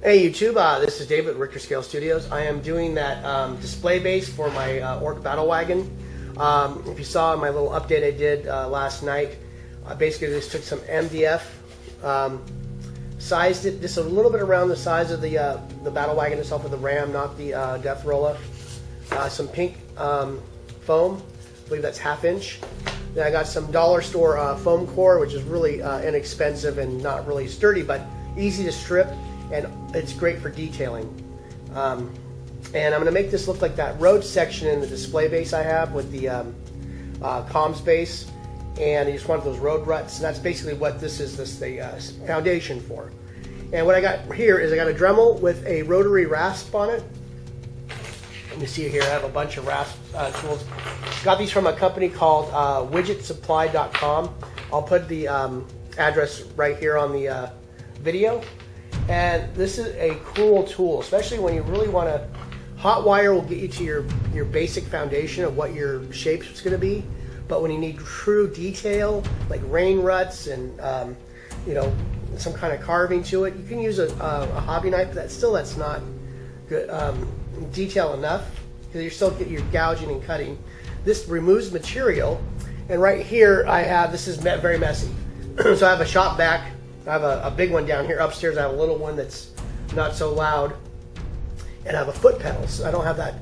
Hey YouTube, this is David at Richter Scale Studios. I am doing that display base for my Ork Battlewagon. If you saw my little update I did last night, I basically just took some MDF, sized it just a little bit around the size of the Battlewagon itself with the ram, not the Death Rolla. Some pink foam, I believe that's 1/2 inch. Then I got some dollar store foam core, which is really inexpensive and not really sturdy, but easy to strip, and it's great for detailing. And I'm going to make this look like that road section in the display base I have with the comms base, and I just wanted those road ruts, and that's basically what this is the foundation for. And what I got here is I got a Dremel with a rotary rasp on it. Let me see here, I have a bunch of rasp tools. Got these from a company called widgetsupply.com. I'll put the address right here on the video. And this is a cool tool, especially when you really want to. Hot wire will get you to your basic foundation of what your shape is going to be, but when you need true detail, like rain ruts and you know, some kind of carving to it, you can use a hobby knife. But that's not good detail enough, because you're gouging and cutting. This removes material, and right here I have, this is very messy. So I have a shop vac. I have a big one down here. Upstairs I have a little one that's not so loud, and I have a foot pedal. So I don't have that,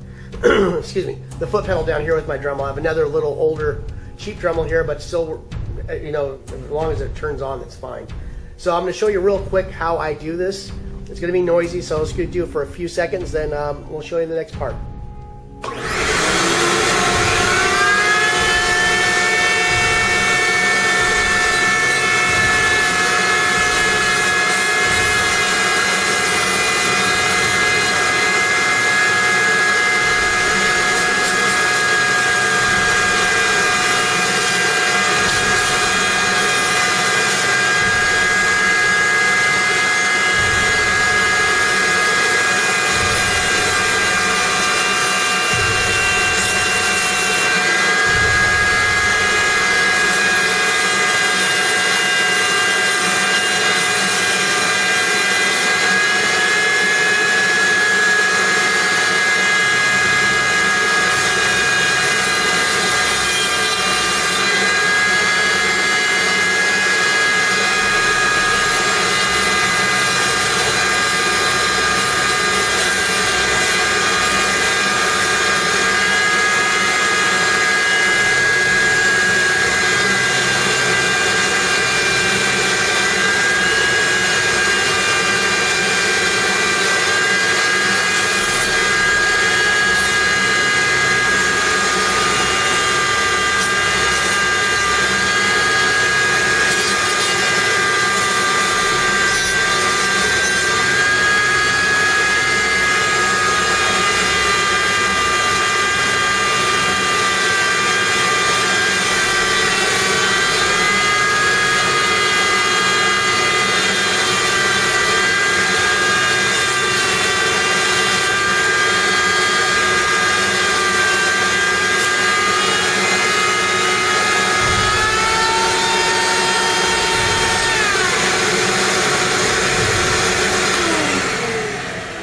excuse me, the foot pedal down here with my Dremel. I have another little older cheap Dremel here, but still, you know, as long as it turns on, it's fine. So I'm going to show you real quick how I do this. It's going to be noisy, so I'm just going to do it for a few seconds, then we'll show you the next part.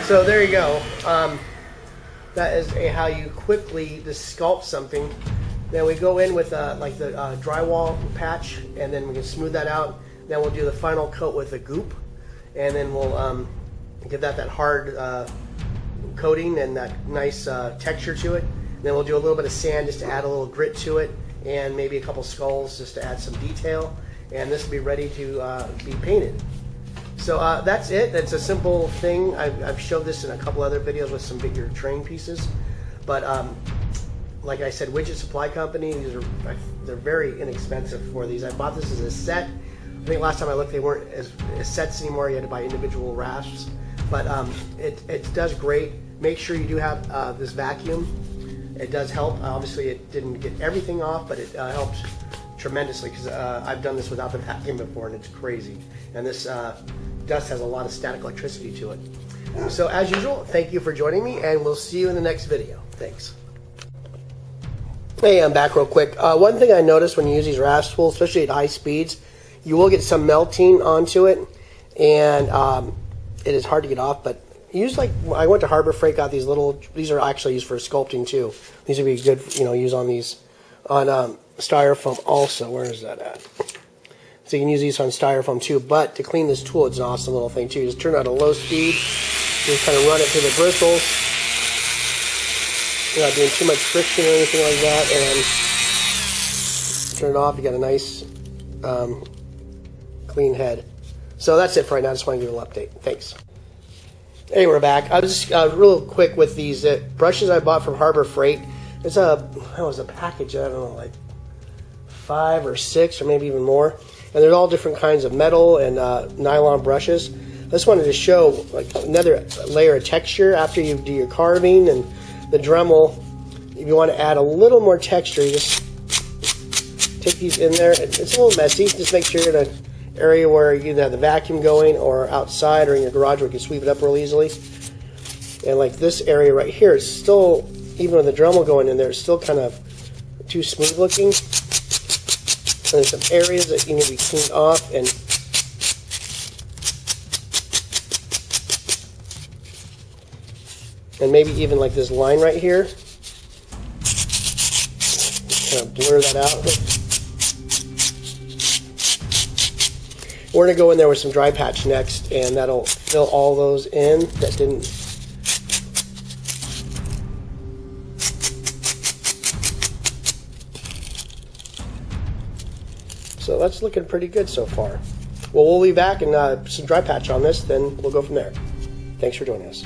So there you go. That is how you quickly just sculpt something. Then we go in with like the drywall patch, and then we can smooth that out. Then we'll do the final coat with the goop, and then we'll give that hard coating and that nice texture to it. Then we'll do a little bit of sand just to add a little grit to it, and maybe a couple skulls just to add some detail. And this will be ready to be painted. So that's it. That's a simple thing. I've showed this in a couple other videos with some bigger train pieces, but like I said, Widget Supply Company, they're very inexpensive for these. I bought this as a set. I think last time I looked, they weren't as sets anymore. You had to buy individual rasps, but it does great. Make sure you do have this vacuum. It does help. Obviously, it didn't get everything off, but it helps tremendously, because I've done this without the vacuum before, and it's crazy. And this dust has a lot of static electricity to it. So as usual, thank you for joining me, and we'll see you in the next video. Thanks. Hey, I'm back real quick. One thing I noticed when you use these rasp tools, especially at high speeds, you will get some melting onto it, and it is hard to get off, but use like, I went to Harbor Freight, got these little, these are actually used for sculpting too. These would be good, you know, use on these, on styrofoam also. Where is that at? So you can use these on styrofoam too, but to clean this tool, it's an awesome little thing too. Just turn it on a low speed, just kind of run it through the bristles. You're not doing too much friction or anything like that, and turn it off, you got a nice clean head. So that's it for right now. I just want to give you a little update. Thanks. Hey, we're back. I was just real quick with these brushes I bought from Harbor Freight. It's a package, I don't know, like 5 or 6 or maybe even more. And there's all different kinds of metal and nylon brushes. I just wanted to show like another layer of texture after you do your carving and the Dremel. If you want to add a little more texture, you just take these in there. It's a little messy. Just make sure you're in an area where you either have the vacuum going or outside or in your garage where you can sweep it up real easily. And like this area right here, it's still, even with the Dremel going in there, it's still kind of too smooth looking. And there's some areas that you need to be cleaned off, and maybe even like this line right here. Kind of blur that out. We're going to go in there with some dry patch next, and that'll fill all those in that didn't. So that's looking pretty good so far. Well, we'll be back and some dry patch on this, then we'll go from there. Thanks for joining us.